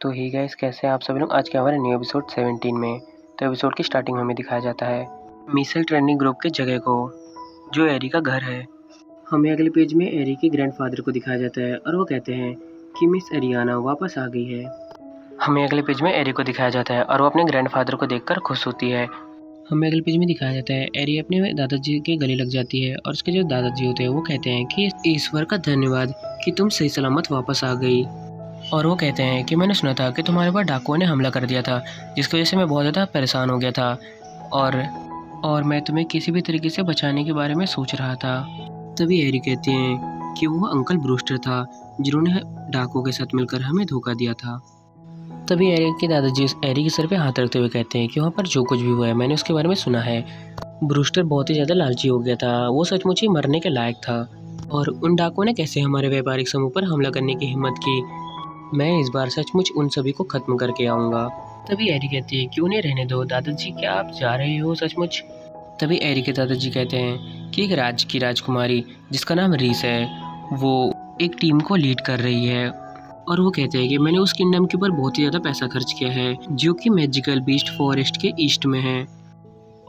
तो ही गाइस, कैसे हैं आप सभी लोग। आज के हमारे न्यू एपिसोड 17 में। तो एपिसोड की स्टार्टिंग में हमें दिखाया जाता है मिसेल ट्रेनिंग ग्रुप के जगह को, जो एरी का घर है। हमें अगले पेज में एरी के ग्रैंडफादर को दिखाया जाता है और वो कहते हैं कि मिस एरियाना वापस आ गई है। हमें अगले पेज में एरी को दिखाया जाता है और वो अपने ग्रैंडफादर को देखकर खुश होती है। हमें अगले पेज में दिखाया जाता है एरी अपने दादाजी के गले लग जाती है और उसके जो दादाजी होते हैं वो कहते हैं कि ईश्वर का धन्यवाद कि तुम सही सलामत वापस आ गई। और वो कहते हैं कि मैंने सुना था कि तुम्हारे ऊपर डाकुओं ने हमला कर दिया था, जिसकी वजह से मैं बहुत ज़्यादा परेशान हो गया था और मैं तुम्हें किसी भी तरीके से बचाने के बारे में सोच रहा था। तभी एरी कहते हैं कि वो अंकल ब्रूस्टर था जिन्होंने डाकुओं के साथ मिलकर हमें धोखा दिया था। तभी एरी के दादाजी एरी के सर पे हाथ रखते हुए कहते हैं कि वहाँ पर जो कुछ भी हुआ है मैंने उसके बारे में सुना है। ब्रूस्टर बहुत ही ज़्यादा लालची हो गया था, वो सचमुच ही मरने के लायक था। और उन डाकुओं ने कैसे हमारे व्यापारिक समूह पर हमला करने की हिम्मत की, मैं इस बार सचमुच उन सभी को खत्म करके आऊँगा। तभी एरी कहती है कि उन्हें रहने दो दादाजी, क्या आप जा रहे हो सचमुच। तभी एरी के दादाजी कहते हैं कि एक राज्य की राजकुमारी जिसका नाम रीस है, वो एक टीम को लीड कर रही है। और वो कहते हैं कि मैंने उस किंगडम के ऊपर बहुत ही ज़्यादा पैसा खर्च किया है जो कि मैजिकल बीस्ट फॉरेस्ट के ईस्ट में है।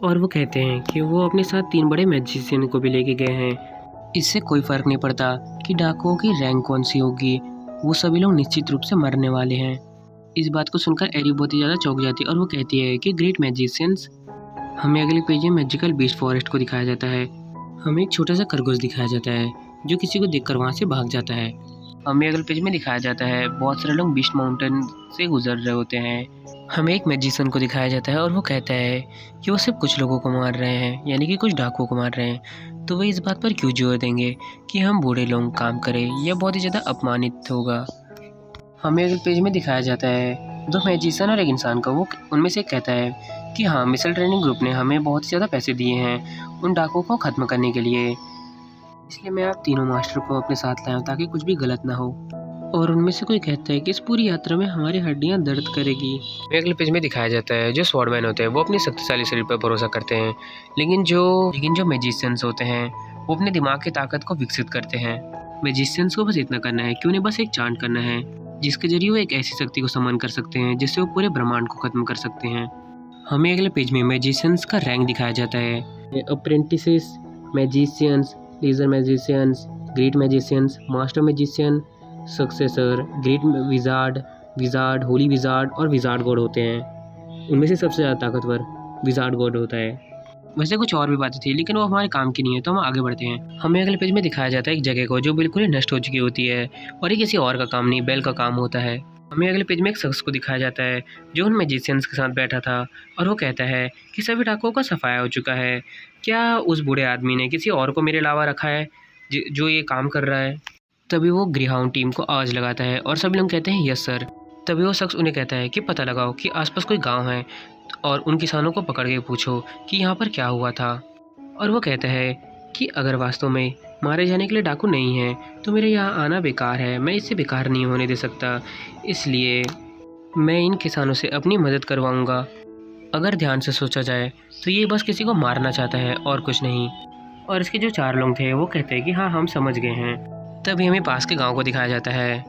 और वो कहते हैं कि वो अपने साथ 3 बड़े मैजिशियन को भी लेके गए हैं। इससे कोई फ़र्क नहीं पड़ता कि डाकुओं की रैंक कौन सी होगी, वो सभी लोग निश्चित रूप से मरने वाले हैं। इस बात को सुनकर एरी बहुत ही ज़्यादा चौंक जाती है और वो कहती है कि ग्रेट मैजिशियंस। हमें अगले पेज में मैजिकल बीस्ट फॉरेस्ट को दिखाया जाता है। हमें एक छोटा सा खरगोश दिखाया जाता है जो किसी को देखकर वहाँ से भाग जाता है। हमें अगले पेज में दिखाया जाता है बहुत सारे लोग बीस्ट माउंटेन से गुजर रहे होते हैं। हमें एक मैजिशियन को दिखाया जाता है और वो कहता है कि वो सिर्फ कुछ लोगों को मार रहे हैं, यानी कि कुछ डाकुओं को मार रहे हैं, तो वह इस बात पर क्यों जोर देंगे कि हम बूढ़े लोग काम करें, यह बहुत ही ज़्यादा अपमानित होगा। हमें अगले पेज में दिखाया जाता है 2 मैजिशियन और एक इंसान का। वो उनमें से एक कहता है कि हाँ, मिसल ट्रेनिंग ग्रुप ने हमें बहुत ही ज़्यादा पैसे दिए हैं उन डाकुओं को ख़त्म करने के लिए, इसलिए मैं आप तीनों मास्टर को अपने साथ लाया हूँ ताकि कुछ भी गलत ना हो। और उनमें से कोई कहता है कि इस पूरी यात्रा में हमारी हड्डियां दर्द करेगी। अगले पेज में दिखाया जाता है जो स्वॉर्डमैन होते हैं वो अपनी शक्तिशाली शरीर पर भरोसा करते हैं, लेकिन जो मैजिशियंस होते हैं वो अपने दिमाग की ताकत को विकसित करते हैं। मैजिशियंस को बस इतना करना है कि उन्हें बस एक चांट करना है जिसके जरिए वो एक ऐसी शक्ति को समन कर सकते हैं जिससे वो पूरे ब्रह्मांड को खत्म कर सकते हैं। हमें अगले पेज में मैजिशियंस का रैंक दिखाया जाता है। Apprentices, magicians, lesser magicians, great magicians, master magician, successor, great wizard, holy wizard और विजार्ड गॉड होते हैं। उनमें से सबसे ज़्यादा ताकतवर विजार्ड गॉड होता है। वैसे कुछ और भी बातें थी लेकिन वो हमारे काम की नहीं है, तो हम आगे बढ़ते हैं। हमें अगले पेज में दिखाया जाता है एक जगह को जो बिल्कुल ही नष्ट हो चुकी होती है और ये किसी और का काम नहीं, बेल का काम होता है। हमें अगले पेज में एक शख्स को दिखाया जाता है जो उन मैजिशियंस के साथ बैठा था और वो कहता है कि सभी डाकुओं का सफाया हो चुका है, क्या उस बूढ़े आदमी ने किसी और को मेरे अलावा रखा है जो ये काम कर रहा है। तभी वो ग्रीहाउंड टीम को आवाज़ लगाता है और सभी लोग कहते हैं यस सर। तभी वो शख्स उन्हें कहता है कि पता लगाओ कि आसपास कोई गांव है और उन किसानों को पकड़ के पूछो कि यहाँ पर क्या हुआ था। और वो कहता है कि अगर वास्तव में मारे जाने के लिए डाकू नहीं है तो मेरे यहाँ आना बेकार है, मैं इससे बेकार नहीं होने दे सकता, इसलिए मैं इन किसानों से अपनी मदद करवाऊँगा। अगर ध्यान से सोचा जाए तो ये बस किसी को मारना चाहता है और कुछ नहीं। और इसके जो 4 लोग थे वो कहते हैं कि हाँ, हम समझ गए हैं। तभी हमें पास के गांव को दिखाया जाता है।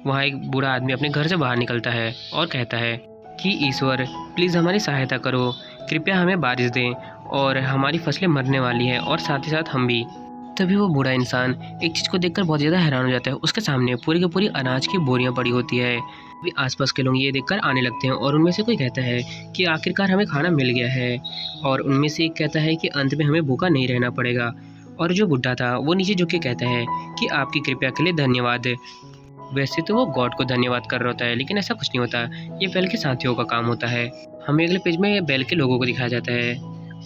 वहाँ एक बूढ़ा आदमी अपने घर से बाहर निकलता है और कहता है कि ईश्वर प्लीज़ हमारी सहायता करो, कृपया हमें बारिश दें और हमारी फसलें मरने वाली हैं और साथ ही साथ हम भी। तभी वो बूढ़ा इंसान एक चीज़ को देखकर बहुत ज़्यादा हैरान हो जाता है। उसके सामने पूरी की पूरी अनाज की बोरियां पड़ी होती है। अभी आसपास के लोग ये देखकर आने लगते हैं और उनमें से कोई कहता है कि आखिरकार हमें खाना मिल गया है। और उनमें से एक कहता है कि अंत में हमें भूखा नहीं रहना पड़ेगा। और जो बुढ़ा था वो नीचे झुक के कहता है कि आपकी कृपया के लिए धन्यवाद। वैसे तो वो गॉड को धन्यवाद कर रहा होता है लेकिन ऐसा कुछ नहीं होता, ये बेल के साथियों का काम होता है। हमें अगले पेज में बेल के लोगों को दिखाया जाता है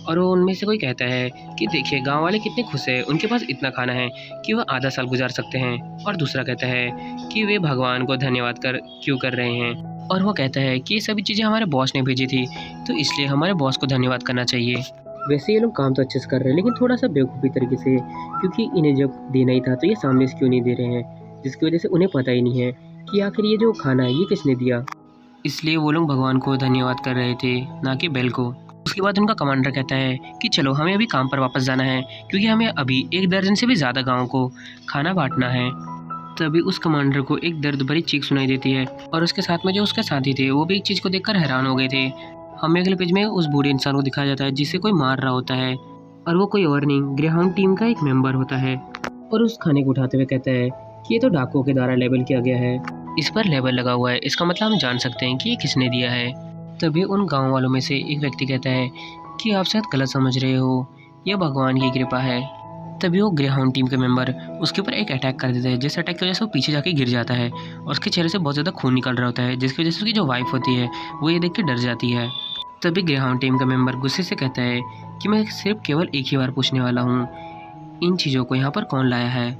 और वो उनमें से कोई कहता है कि देखिए गांव वाले कितने खुश हैं, उनके पास इतना खाना है कि वह आधा साल गुजार सकते हैं। और दूसरा कहता है कि वे भगवान को धन्यवाद क्यों कर रहे हैं। और वो कहता है कि ये सभी चीज़ें हमारे बॉस ने भेजी थी तो इसलिए हमारे बॉस को धन्यवाद करना चाहिए। वैसे ये लोग काम तो अच्छे से कर रहे हैं लेकिन थोड़ा सा बेवकूफ़ी तरीके से, क्योंकि इन्हें जब देना ही था तो ये सामने से क्यों नहीं दे रहे हैं, जिसकी वजह से उन्हें पता ही नहीं है कि आखिर ये जो खाना है ये किसने दिया। इसलिए वो लोग भगवान को धन्यवाद कर रहे थे, ना कि बेल को। उसके बाद उनका कमांडर कहता है कि चलो हमें अभी काम पर वापस जाना है क्योंकि हमें अभी 1 दर्जन से भी ज़्यादा गाँव को खाना बांटना है। तभी उस कमांडर को एक दर्द भरी चीख सुनाई देती है और उसके साथ में जो उसके साथी थे वो भी एक चीज़ को देखकर हैरान हो गए थे। हमें अगले पेज में उस बूढ़े इंसान को दिखाया जाता है जिसे कोई मार रहा होता है और वो कोई और नहीं, ग्रेहाउंड टीम का एक मेंबर होता है और उस खाने को उठाते हुए कहता है कि ये तो डाकुओं के द्वारा लेबल किया गया है, इस पर लेबल लगा हुआ है, इसका मतलब हम जान सकते हैं कि ये किसने दिया है। तभी उन गाँव वालों में से एक व्यक्ति कहता है कि आप शायद गलत समझ रहे हो, यह भगवान की कृपा है। तभी वो ग्रेहाउंड टीम के मेंबर उसके ऊपर एक अटैक कर देते हैं, जिस अटैक की वजह से वो पीछे जाके गिर जाता है और उसके चेहरे से बहुत ज़्यादा खून निकल रहा होता है, जिसकी वजह से उसकी जो वाइफ होती है वो ये देख के डर जाती है। तभी ग्रेहाउंड टीम का मेंबर गुस्से से कहता है कि मैं सिर्फ केवल एक ही बार पूछने वाला हूँ, इन चीज़ों को यहाँ पर कौन लाया है।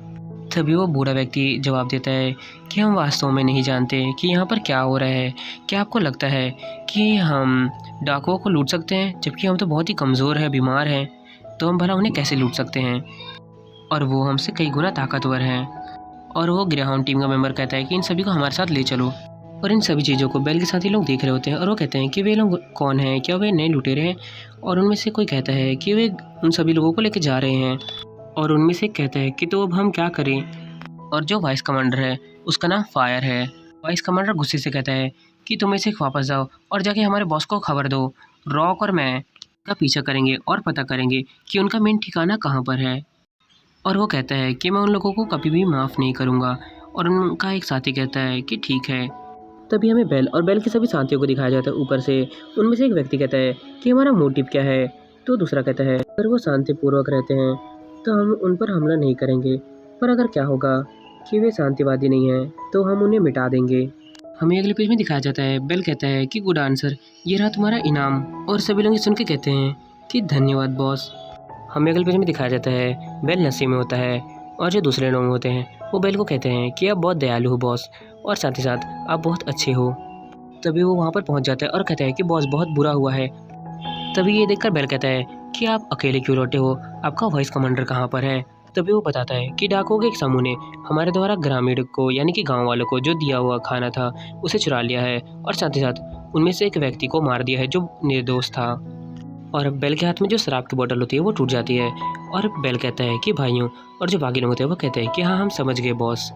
तभी वो बूढ़ा व्यक्ति जवाब देता है कि हम वास्तव में नहीं जानते कि यहाँ पर क्या हो रहा है। क्या आपको लगता है कि हम डाकुओं को लूट सकते हैं, जबकि हम तो बहुत ही कमज़ोर हैं, बीमार हैं, तो हम भला उन्हें कैसे लूट सकते हैं, और वो हमसे कई गुना ताकतवर हैं। और वो ग्रेहाउंड टीम का मेंबर कहता है कि इन सभी को हमारे साथ ले चलो। और इन सभी चीज़ों को बेल के साथ ही लोग देख रहे होते हैं और वो कहते हैं कि वे लोग कौन हैं, क्या वे नए लुटेरे हैं। और उनमें से कोई कहता है कि वे उन सभी लोगों को लेकर जा रहे हैं और उनमें से कहता है कि तो अब हम क्या करें। और जो वाइस कमांडर है उसका नाम फायर है। वाइस कमांडर गुस्से से कहता है कि तुम इसे वापस जाओ और जाके हमारे बॉस को खबर दो। रॉक और मैं का पीछा करेंगे और पता करेंगे कि उनका मेन ठिकाना कहाँ पर है। और वो कहता है कि मैं उन लोगों को कभी भी माफ़ नहीं करूँगा। और उनका एक साथी कहता है कि ठीक है। तभी हमें बेल और बेल के सभी साथियों को दिखाया जाता है ऊपर से। उनमें से एक व्यक्ति कहता है कि हमारा मोटिव क्या है, तो दूसरा कहता है अगर वो शांतिपूर्वक रहते हैं तो हम उन पर हमला नहीं करेंगे, पर अगर क्या होगा कि वे शांतिवादी नहीं हैं तो हम उन्हें मिटा देंगे। हमें अगले पेज में दिखाया जाता है बेल कहता है कि गुड आंसर, ये रहा तुम्हारा इनाम। और सभी लोग सुन के कहते हैं कि धन्यवाद बॉस। हमें अगले पेज में दिखाया जाता है बेल नशे में होता है और जो दूसरे लोग होते हैं वो बेल को कहते हैं कि आप बहुत दयालु हो बॉस, और साथ ही साथ आप बहुत अच्छे हो। तभी वो वहाँ पर पहुँच जाता है और कहता है कि बॉस बहुत बुरा हुआ है। तभी ये देखकर बेल कहता है कि आप अकेले क्यों लौटे हो, आपका वाइस कमांडर कहाँ पर है। तभी वो बताता है कि डाकुओं के एक समूह ने हमारे द्वारा ग्रामीण को यानी कि गाँव वालों को जो दिया हुआ खाना था उसे चुरा लिया है, और साथ ही साथ उनमें से एक व्यक्ति को मार दिया है जो निर्दोष था। और बेल के हाथ में जो शराब की बोतल होती है वो टूट जाती है। और बेल कहता है कि भाइयों, और जो बाकी लोग होते हैं वो कहते हैं कि हाँ हम समझ गए बॉस।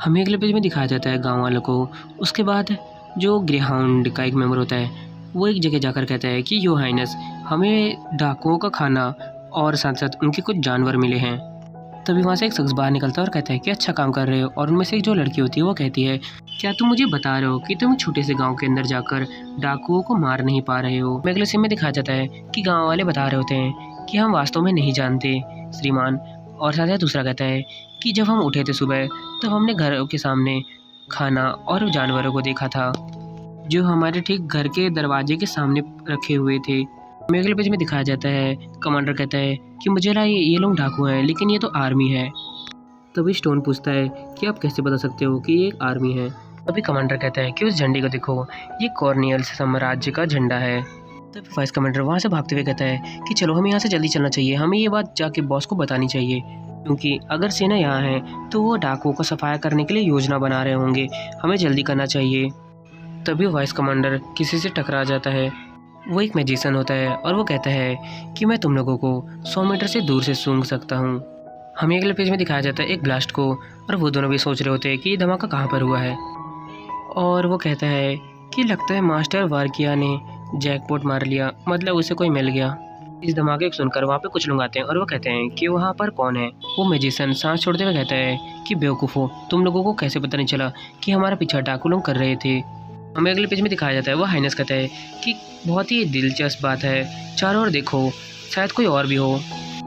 हमें अगले पेज में दिखाया जाता है गांव वालों को। उसके बाद जो ग्रेहाउंड का एक मेंबर होता है वो एक जगह जाकर कहता है कि यो हाइनस, हमें डाकुओं का खाना और साथ साथ उनके कुछ जानवर मिले हैं। तभी वहाँ से एक शख्स बाहर निकलता है और कहता है कि अच्छा काम कर रहे हो। और उनमें से एक जो लड़की होती है वो कहती है क्या तुम मुझे बता रहे हो कि तुम छोटे से गांव के अंदर जाकर डाकुओं को मार नहीं पा रहे हो। अगले सीन में दिखाया जाता है कि गांव वाले बता रहे होते हैं कि हम वास्तव में नहीं जानते श्रीमान। और साथ ही दूसरा कहता है कि जब हम उठे थे सुबह तब हमने घरों के सामने खाना और जानवरों को देखा था जो हमारे ठीक घर के दरवाजे के सामने रखे हुए थे। हमें अगले पेज में दिखाया जाता है कमांडर कहता है कि मुझे लगा ये लोग डाकू हैं, लेकिन ये तो आर्मी है। तभी स्टोन पूछता है कि आप कैसे बता सकते हो कि ये एक आर्मी है। तभी कमांडर कहता है कि उस झंडे को देखो, ये कॉर्नियल साम्राज्य का झंडा है। तभी वाइस कमांडर वहाँ से भागते हुए कहता है कि चलो हमें यहाँ से जल्दी चलना चाहिए, हमें ये बात जाके बॉस को बतानी चाहिए, क्योंकि अगर सेना यहाँ है तो वो डाकुओं को सफाया करने के लिए योजना बना रहे होंगे, हमें जल्दी करना चाहिए। तभी वाइस कमांडर किसी से टकरा जाता है। वो एक मैजिशियन होता है और वो कहता है कि मैं तुम लोगों को 100 मीटर से दूर से सूंघ सकता हूँ। हमें अगले पेज में दिखाया जाता है एक ब्लास्ट को, और वो दोनों भी सोच रहे होते हैं कि ये धमाका कहाँ पर हुआ है। और वो कहता है कि लगता है मास्टर वारकिया ने जैकपॉट मार लिया, मतलब उसे कोई मिल गया। इस धमाके को सुनकर वहाँ पे कुछ लोग आते हैं और वो कहते हैं कि वहाँ पर कौन है। वो मैजिशियन सांस छोड़ते हुए कहता है कि बेवकूफ़ो, तुम लोगों को कैसे पता नहीं चला कि हमारा पीछा डाकू लोग कर रहे थे। हमें अगले पेज में दिखाया जाता है वो हाइनेस कहता है कि बहुत ही दिलचस्प बात है, चारों ओर देखो, शायद कोई और भी हो।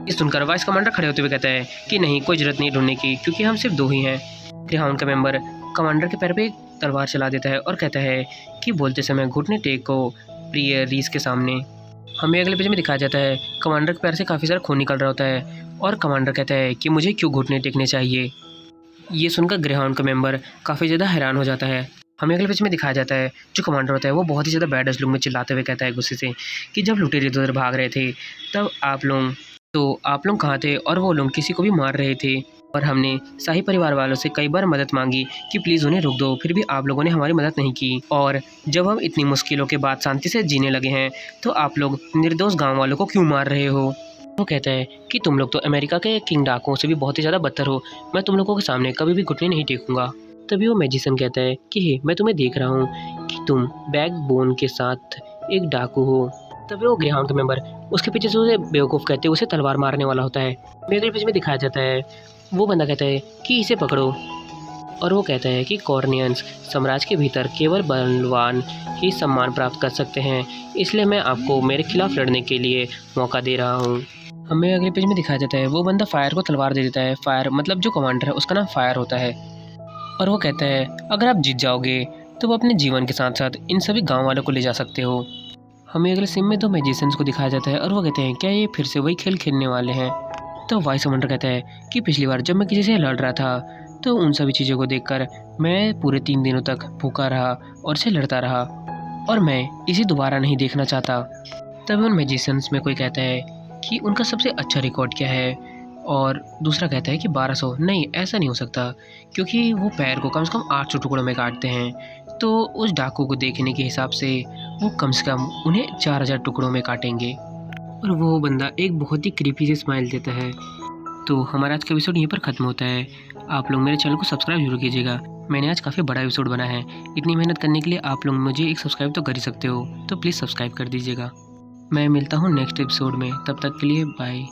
इस सुनकर वाइस कमांडर खड़े होते हुए कहता है कि नहीं, कोई जरूरत नहीं ढूंढने की, क्योंकि हम सिर्फ 2 ही हैं। ग्रेहाउंड का मेंबर कमांडर के पैर पे तलवार चला देता है और कहता है कि बोलते समय घुटने टेको प्रिय रीस के सामने। हमें अगले पेज में दिखाया जाता है कमांडर के पैर से काफ़ी सारा खून निकल रहा होता है और कमांडर कहता है कि मुझे क्यों घुटने टेकने चाहिए। ये सुनकर ग्रेहाउंड का मेंबर काफ़ी ज़्यादा हैरान हो जाता है। हमें अगले पेज में दिखाया जाता है जो कमांडर होता है वो बहुत ही ज़्यादा बैड लुक में चिल्लाते हुए कहता है गुस्से से कि जब लुटेरे इधर भाग रहे थे तब आप लोग कहाँ थे, और वो लोग किसी को भी मार रहे थे, और हमने शाही परिवार वालों से कई बार मदद मांगी कि प्लीज़ उन्हें रोक दो, फिर भी आप लोगों ने हमारी मदद नहीं की। और जब हम इतनी मुश्किलों के बाद शांति से जीने लगे हैं तो आप लोग निर्दोष गाँव वालों को क्यों मार रहे हो। वो कहता है कि तुम लोग तो अमेरिका के किंग डाकुओं से भी बहुत ही ज़्यादा बदतर हो, मैं तुम लोगों के सामने कभी भी घुटने नहीं टेकूंगा। तभी वो मैजिशियन कहता है कि हे, मैं तुम्हें देख रहा हूँ कि तुम बैकबोन के साथ एक डाकू हो। तभी वो ग्रेहाउंड का मेंबर उसके पीछे से उसे बेवकूफ़ कहते हुए उसे तलवार मारने वाला होता है। अगले पेज में दिखाया जाता है वो बंदा कहता है कि इसे पकड़ो, और वो कहता है कि कॉर्नियंस साम्राज्य के भीतर केवल बलवान ही सम्मान प्राप्त कर सकते हैं, इसलिए मैं आपको मेरे खिलाफ लड़ने के लिए मौका दे रहा हूँ। हमें अगले पेज में दिखाया जाता है वो बंदा फायर को तलवार दे देता है। फायर मतलब जो कमांडर है उसका नाम फायर होता है, और वो कहता है अगर आप जीत जाओगे तो वो अपने जीवन के साथ साथ इन सभी गाँव वालों को ले जा सकते हो। हमें अगले सीन में दो मैजिशियंस को दिखाया जाता है और वो कहते हैं क्या ये फिर से वही खेल खेलने वाले हैं। तो वाइस कमांडर कहता है कि पिछली बार जब मैं किसी से लड़ रहा था तो उन सभी चीज़ों को देखकर मैं पूरे 3 दिनों तक भूखा रहा और से लड़ता रहा, और मैं इसे दोबारा नहीं देखना चाहता। तभी उन मैजिशियंस में कोई कहता है कि उनका सबसे अच्छा रिकॉर्ड क्या है, और दूसरा कहता है कि 1200। नहीं, ऐसा नहीं हो सकता, क्योंकि वो पैर को कम से कम 800 टुकड़ों में काटते हैं, तो उस डाकू को देखने के हिसाब से वो कम से कम उन्हें 4000 टुकड़ों में काटेंगे। और वो बंदा एक बहुत ही क्रीपी से स्माइल देता है। तो हमारा आज का एपिसोड यहीं पर ख़त्म होता है। आप लोग मेरे चैनल को सब्सक्राइब जरूर कीजिएगा, मैंने आज काफ़ी बड़ा एपिसोड बना है। इतनी मेहनत करने के लिए आप लोग मुझे एक सब्सक्राइब तो कर ही सकते हो, तो प्लीज़ सब्सक्राइब कर दीजिएगा। मैं मिलता हूँ नेक्स्ट एपिसोड में, तब तक के लिए बाय।